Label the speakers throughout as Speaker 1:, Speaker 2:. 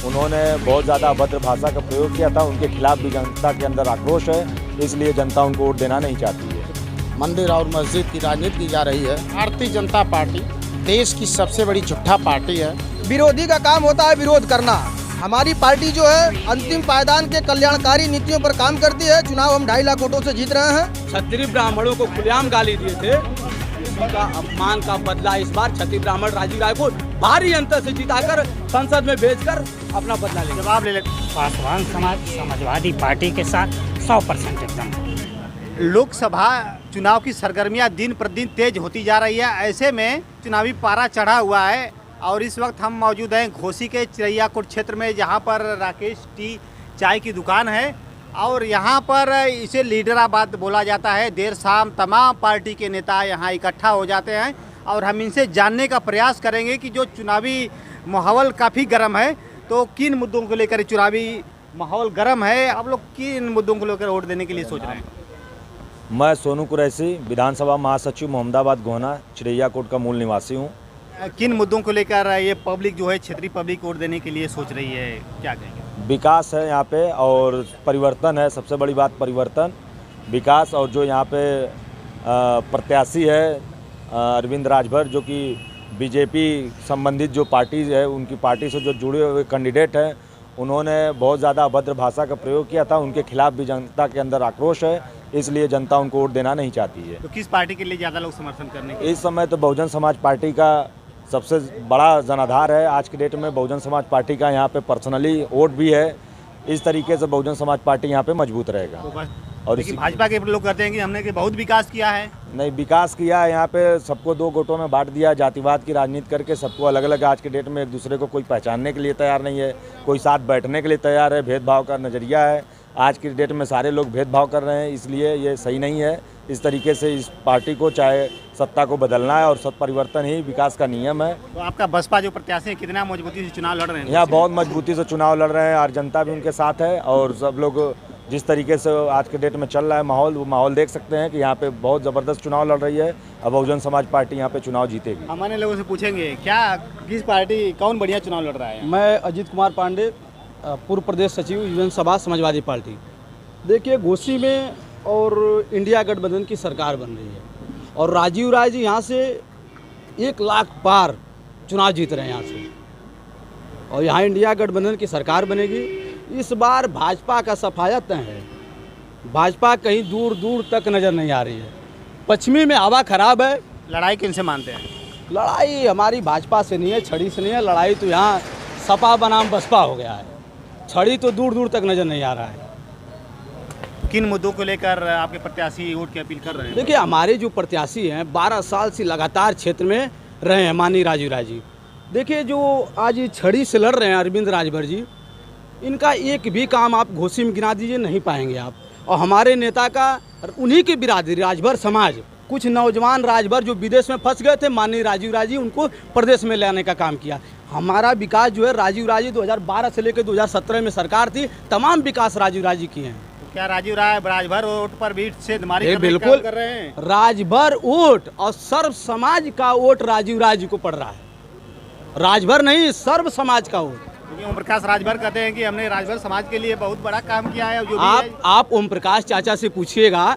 Speaker 1: उन्होंने बहुत ज़्यादा अभद्र भाषा का प्रयोग किया था। उनके खिलाफ भी जनता के अंदर आक्रोश है, इसलिए जनता उनको वोट देना नहीं चाहती है।
Speaker 2: मंदिर और मस्जिद की राजनीति की जा रही है। भारतीय जनता पार्टी देश की सबसे बड़ी झूठा पार्टी है।
Speaker 3: विरोधी का काम होता है विरोध करना। हमारी पार्टी जो है अंतिम पायदान के कल्याणकारी नीतियों पर काम करती है। चुनाव हम 2.5 लाख वोटों से जीत रहे हैं।
Speaker 4: क्षत्रिय ब्राह्मणों को खुलेआम गाली दिए थे, उनका अपमान का बदला इस बार क्षत्रिय ब्राह्मण राजीव राय को भारी अंतर से जिताकर संसद में भेजकर अपना बदला लेंगे।
Speaker 2: जवाब ले ले।
Speaker 5: पासवान समाज समाजवादी पार्टी के साथ 100% एकदम।
Speaker 6: लोकसभा चुनाव की सरगर्मियां दिन प्रतिदिन तेज होती जा रही है। ऐसे में चुनावी पारा चढ़ा हुआ है और इस वक्त हम मौजूद हैं घोसी के चिरैयाकोट क्षेत्र में, जहां पर राकेश टी चाय की दुकान है और यहां पर इसे लीडराबाद बोला जाता है। देर शाम तमाम पार्टी के नेता यहां इकट्ठा हो जाते हैं और हम इनसे जानने का प्रयास करेंगे कि जो चुनावी माहौल काफ़ी गर्म है, तो किन मुद्दों को लेकर चुनावी माहौल गर्म है, आप लोग किन मुद्दों को लेकर वोट देने के लिए सोच रहे हैं?
Speaker 1: मैं सोनू कुरैशी, विधानसभा महासचिव मोहम्मदाबाद गोहना चिरैयाकोट का मूल निवासी हूँ।
Speaker 6: किन मुद्दों को लेकर ये पब्लिक जो है क्षेत्रीय पब्लिक वोट देने के लिए सोच रही है, क्या कहेंगे?
Speaker 1: विकास है यहाँ पे और परिवर्तन है। सबसे बड़ी बात परिवर्तन, विकास। और जो यहाँ पे प्रत्याशी है अरविंद राजभर, जो कि बीजेपी संबंधित जो पार्टी है, उनकी पार्टी से जो जुड़े हुए कैंडिडेट हैं, उन्होंने बहुत ज़्यादा अभद्र भाषा का प्रयोग किया था। उनके खिलाफ भी जनता के अंदर आक्रोश है, इसलिए जनता उनको वोट देना नहीं चाहती है।
Speaker 6: तो किस पार्टी के लिए ज़्यादा लोग समर्थन करने के?
Speaker 1: इस समय तो बहुजन समाज पार्टी का सबसे बड़ा जनाधार है। आज के डेट में बहुजन समाज पार्टी का यहाँ पे पर्सनली वोट भी है। इस तरीके से बहुजन समाज पार्टी यहाँ पे मजबूत रहेगा।
Speaker 6: और भाजपा के लोग कहते हैं कि हमने कि बहुत विकास किया है।
Speaker 1: नहीं, विकास किया है। यहाँ पे सबको 2 गुटों में बांट दिया, जातिवाद की राजनीति करके सबको अलग अलग। आज के डेट में एक दूसरे को कोई पहचानने के लिए तैयार नहीं है, कोई साथ बैठने के लिए तैयार है। भेदभाव का नज़रिया है। आज की डेट में सारे लोग भेदभाव कर रहे हैं, इसलिए ये सही नहीं है। इस तरीके से इस पार्टी को चाहे सत्ता को बदलना है और सत परिवर्तन ही विकास का नियम है।
Speaker 6: तो आपका बसपा जो प्रत्याशी है कितना मजबूती से चुनाव लड़ रहे हैं?
Speaker 1: यहाँ बहुत मजबूती से चुनाव लड़ रहे हैं और जनता भी उनके साथ है। और सब लोग जिस तरीके से आज के डेट में चल रहा है माहौल, वो माहौल देख सकते हैं कि यहाँ पे बहुत ज़बरदस्त चुनाव लड़ रही है। अब बहुजन समाज पार्टी यहाँ पे चुनाव जीतेगी।
Speaker 6: हमारे लोगों से पूछेंगे क्या किस पार्टी कौन बढ़िया चुनाव लड़ रहा है?
Speaker 4: मैं अजीत कुमार पांडे, पूर्व प्रदेश सचिव विधानसभा समाजवादी पार्टी। देखिए, घोसी में और इंडिया गठबंधन की सरकार बन रही है और राजीव राय जी यहाँ से 1 लाख पार चुनाव जीत रहे हैं यहाँ से, और यहाँ इंडिया गठबंधन की सरकार बनेगी। इस बार भाजपा का सफाया तय है। भाजपा कहीं दूर दूर तक नज़र नहीं आ रही है। पश्चिमी में हवा खराब है।
Speaker 6: लड़ाई किन से मानते हैं?
Speaker 4: लड़ाई हमारी भाजपा से नहीं है, छड़ी से नहीं है। लड़ाई तो यहाँ सपा बनाम बसपा हो गया है। छड़ी तो दूर दूर तक नज़र नहीं आ रहा है।
Speaker 6: किन मुद्दों को लेकर आपके प्रत्याशी वोट की अपील कर रहे हैं?
Speaker 4: देखिए, हमारे जो प्रत्याशी हैं 12 साल से लगातार क्षेत्र में रहे हैं माननीय राजीव राय जी। देखिए, जो आज ये छड़ी से लड़ रहे हैं अरविंद राजभर जी, इनका एक भी काम आप घोसी में गिना दीजिए, नहीं पाएंगे आप। और हमारे नेता का उन्हीं की बिरादरी राजभर समाज, कुछ नौजवान राजभर जो विदेश में फंस गए थे, माननीय राजीव राय जी उनको प्रदेश में लाने का काम किया। हमारा विकास जो है राजीव राय जी 2012 से लेकर 2017 में सरकार थी, तमाम विकास राजीव राय जी किए हैं।
Speaker 6: क्या राजीव राय राजभर वोट पर भी छेदमारी
Speaker 4: बिल्कुल
Speaker 6: कर रहे हैं?
Speaker 4: राजभर वोट और सर्व समाज का वोट राजीव राय जी को पड़ रहा है। राजभर नहीं, सर्व समाज का वोट।
Speaker 6: ओम प्रकाश राजभर कहते हैं कि हमने राजभर समाज के लिए बहुत बड़ा काम किया है। जो
Speaker 4: आप ओम प्रकाश चाचा से पूछिएगा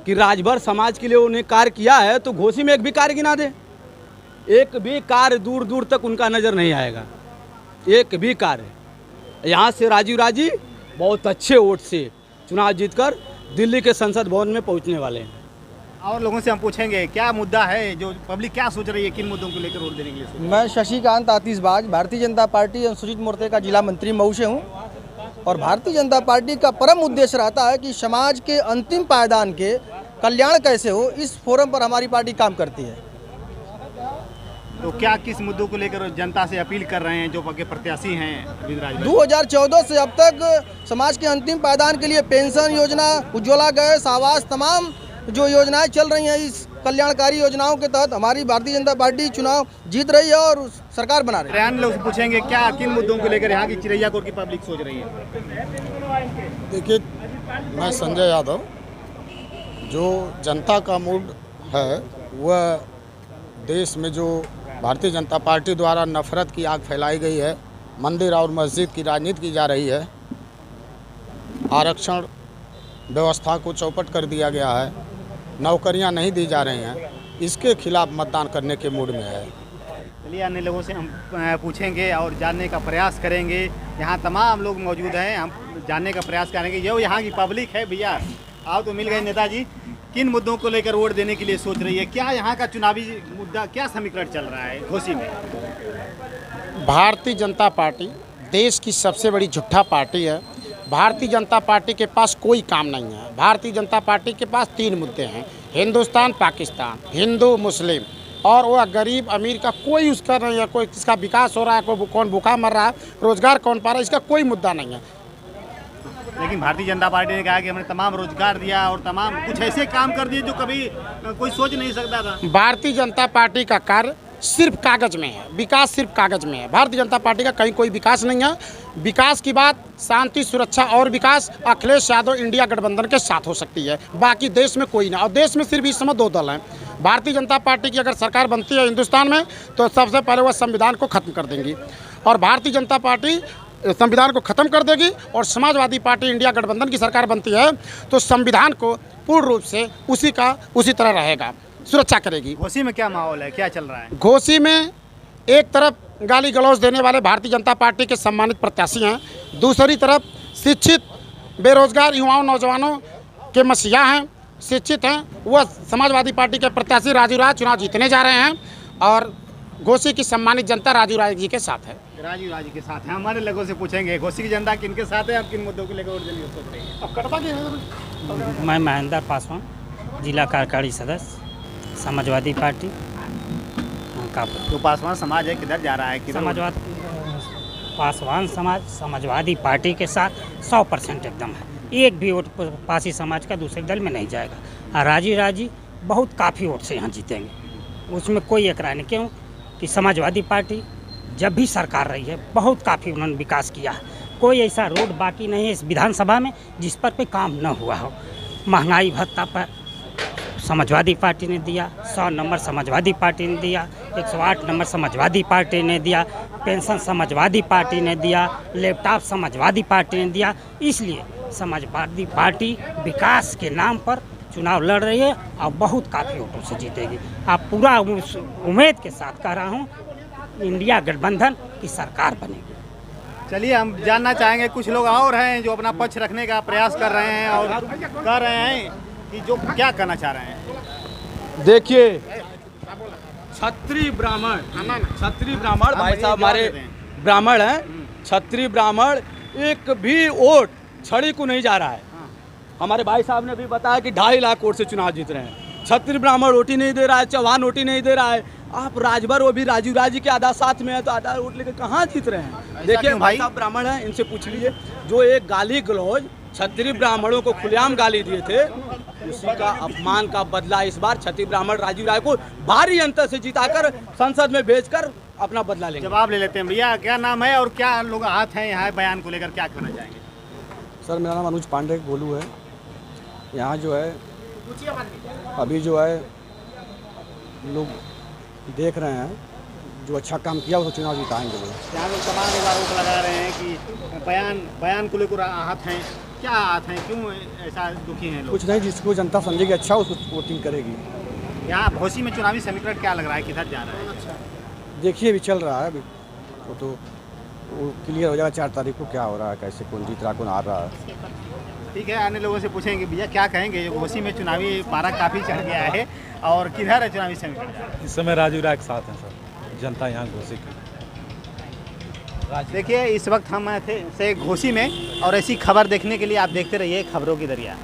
Speaker 4: कि राजभर समाज के लिए उन्हें कार्य किया है तो घोसी में एक भी कार्य गिना दे। एक भी कार्य दूर दूर तक उनका नज़र नहीं आएगा, एक भी कार्य। यहाँ से राजीव राय जी बहुत अच्छे वोट से चुनाव जीतकर दिल्ली के संसद भवन में पहुँचने वाले हैं।
Speaker 6: और लोगों से हम पूछेंगे क्या मुद्दा है, जो पब्लिक क्या सोच रही है, किन मुद्दों को लेकर वोट देने के लिए?
Speaker 3: मैं शशिकांत आतिशबाज, भारतीय जनता पार्टी अनुसूचित मोर्चे का जिला मंत्री मऊ से हूँ। और भारतीय जनता पार्टी का परम उद्देश्य रहता है कि समाज के अंतिम पायदान के कल्याण कैसे हो, इस फोरम पर हमारी पार्टी काम करती है।
Speaker 6: तो क्या किस मुद्दों को लेकर जनता से अपील कर रहे हैं जो आपके प्रत्याशी हैं?
Speaker 3: 2014 से अब तक समाज के अंतिम पायदान के लिए पेंशन योजना, उज्ज्वला गैस, आवास, तमाम जो योजनाएं चल रही हैं, इस कल्याणकारी योजनाओं के तहत हमारी भारतीय जनता पार्टी चुनाव जीत रही है और सरकार बना रही है।
Speaker 6: लोग पूछेंगे क्या किन मुद्दों को लेकर यहाँ की चिरैयाकोट की पब्लिक सोच रही है?
Speaker 2: देखिए, मैं संजय यादव, जो जनता का मूड है वह देश में जो भारतीय जनता पार्टी द्वारा नफरत की आग फैलाई गई है, मंदिर और मस्जिद की राजनीति की जा रही है। आरक्षण व्यवस्था को चौपट कर दिया गया है, नौकरियां नहीं दी जा रही हैं, इसके खिलाफ मतदान करने के मूड में है।
Speaker 6: चलिए अन्य लोगों से हम पूछेंगे और जानने का प्रयास करेंगे। यहाँ तमाम लोग मौजूद हैं, हम जानने का प्रयास करेंगे। जो यहाँ की पब्लिक है, भैया आओ तो मिल गए नेताजी, किन मुद्दों को लेकर वोट देने के लिए सोच रही है? क्या यहाँ का चुनावी मुद्दा, क्या समीकरण चल रहा है घोसी में?
Speaker 2: भारतीय जनता पार्टी देश की सबसे बड़ी झूठा पार्टी है। भारतीय जनता पार्टी के पास कोई काम नहीं है। भारतीय जनता पार्टी के पास 3 मुद्दे हैं: हिंदुस्तान, पाकिस्तान, हिंदू, मुस्लिम, और वह गरीब अमीर का कोई उसका नहीं है। कोई किसका विकास हो रहा है, कोई कौन भूखा मर रहा है, रोजगार कौन पा रहा है, इसका कोई मुद्दा नहीं है।
Speaker 6: लेकिन भारतीय जनता पार्टी ने कहा कि हमने तमाम रोजगार दिया और तमाम कुछ ऐसे काम कर दिए जो कभी कोई सोच नहीं सकता था।
Speaker 2: भारतीय जनता पार्टी का कार्य सिर्फ कागज में है, विकास सिर्फ कागज में है। भारतीय जनता पार्टी का कहीं कोई विकास नहीं है। विकास की बात शांति, सुरक्षा और विकास अखिलेश यादव इंडिया गठबंधन के साथ हो सकती है, बाकी देश में कोई ना। और देश में सिर्फ इस समय 2 दल हैं। भारतीय जनता पार्टी की अगर सरकार बनती है हिंदुस्तान में, तो सबसे पहले वह संविधान को ख़त्म कर देंगी, और भारतीय जनता पार्टी संविधान को ख़त्म कर देगी। और समाजवादी पार्टी इंडिया गठबंधन की सरकार बनती है तो संविधान को पूर्ण रूप से उसी तरह रहेगा, सुरक्षा करेगी।
Speaker 6: घोसी में क्या माहौल है, क्या चल रहा है?
Speaker 2: घोसी में एक तरफ गाली गलौज देने वाले भारतीय जनता पार्टी के सम्मानित प्रत्याशी हैं, दूसरी तरफ शिक्षित बेरोजगार युवाओं नौजवानों के मसीहा हैं, शिक्षित हैं, वह समाजवादी पार्टी के प्रत्याशी राजू राय चुनाव जीतने जा रहे हैं। और घोसी की सम्मानित जनता राजू राय जी के साथ है।
Speaker 6: राजू राय जी के साथ है। हमारे लोगों से पूछेंगे घोसी की जनता किनके साथ है, अब किन मुद्दों को लेकर वोट देने की सोच रही है? अब कटवा के
Speaker 5: मैं महेंद्र पासवान, जिला कार्यकारी सदस्य, समाजवादी पार्टी का।
Speaker 6: तो पासवान समाज है, किधर जा रहा है?
Speaker 5: पासवान समाज समाजवादी पार्टी के साथ 100% एकदम है। एक भी वोट पासी समाज का दूसरे दल में नहीं जाएगा। और राजू राय जी बहुत काफ़ी वोट से यहाँ जीतेंगे, उसमें कोई एकरार नहीं। क्यों कि समाजवादी पार्टी जब भी सरकार रही है बहुत काफ़ी उन्होंने विकास किया है। कोई ऐसा रोड बाकी नहीं है इस विधानसभा में जिस पर कोई काम न हुआ हो। महंगाई भत्ता पर समाजवादी पार्टी ने दिया, 100 नंबर समाजवादी पार्टी ने दिया, 108 नंबर समाजवादी पार्टी ने दिया, पेंशन समाजवादी पार्टी ने दिया, लैपटॉप समाजवादी पार्टी ने दिया। इसलिए समाजवादी पार्टी विकास के नाम पर चुनाव लड़ रही है और बहुत काफ़ी वोटों से जीतेगी। आप पूरा उम्मीद के साथ कह रहा हूँ इंडिया गठबंधन की सरकार बनेगी।
Speaker 6: चलिए हम जानना चाहेंगे, कुछ लोग और हैं जो अपना पक्ष रखने का प्रयास कर रहे हैं और कह रहे हैं कि जो क्या करना चाह रहे हैं।
Speaker 4: देखिए, क्षत्रिय ब्राह्मण भाई साहब हमारे ब्राह्मण हैं, क्षत्रिय ब्राह्मण एक भी वोट छड़ी को नहीं जा रहा है। हमारे भाई साहब ने भी बताया कि 2.5 लाख वोट से चुनाव जीत रहे हैं। क्षत्रिय ब्राह्मण वोट ही नहीं दे रहा है, चौहान वोट ही नहीं दे रहा है। आप राजभर, वो भी राजू राय जी के आधा साथ में है, तो आधा वोट लेकर कहाँ जीत रहे हैं? देखिए भाई साहब ब्राह्मण हैं, इनसे पूछ लीजिए। जो एक गाली गलौज क्षत्रिय ब्राह्मणों को खुलेआम गाली दिए थे, उसी का अपमान का बदला इस बार क्षत्रिय ब्राह्मण राजू राय को भारी अंतर से जिताकर संसद में भेजकर अपना बदला लेंगे।
Speaker 6: जवाब ले लेते हैं। भैया क्या नाम है और क्या लोग हाथ हैं यहाँ बयान को लेकर, क्या कहना चाहेंगे?
Speaker 7: सर मेरा नाम अनुज पांडे गोलू है। यहाँ जो है अभी जो है लोग देख रहे हैं, जो अच्छा काम किया उसको चुनाव जिताएंगे लोग।
Speaker 6: यहाँ लोग तमाम आरोप लगा रहे हैं कि बयान को लेकर आहत हैं। क्या आहत हैं, क्यों ऐसा दुखी हैं लोग?
Speaker 7: कुछ नहीं, जिसको जनता समझेगी अच्छा उसको वोटिंग करेगी।
Speaker 6: यहाँ घोसी में चुनावी समीकरण क्या लग रहा है, किधर जा रहा है?
Speaker 7: देखिए अभी चल रहा है, अभी तो वो क्लियर हो जाएगा 4 तारीख को क्या हो रहा है, कैसे कौन जीत रहा, कौन हार रहा है।
Speaker 6: ठीक है, अन्य लोगों से पूछेंगे भैया क्या कहेंगे, घोसी में चुनावी पारा काफ़ी चढ़ गया है और किधर है चुनावी समीकरण?
Speaker 8: इस समय राजू राय के साथ हैं सर, जनता यहाँ घोसी की।
Speaker 6: देखिए इस वक्त हम थे घोसी में और ऐसी खबर देखने के लिए आप देखते रहिए खबरों की दरिया।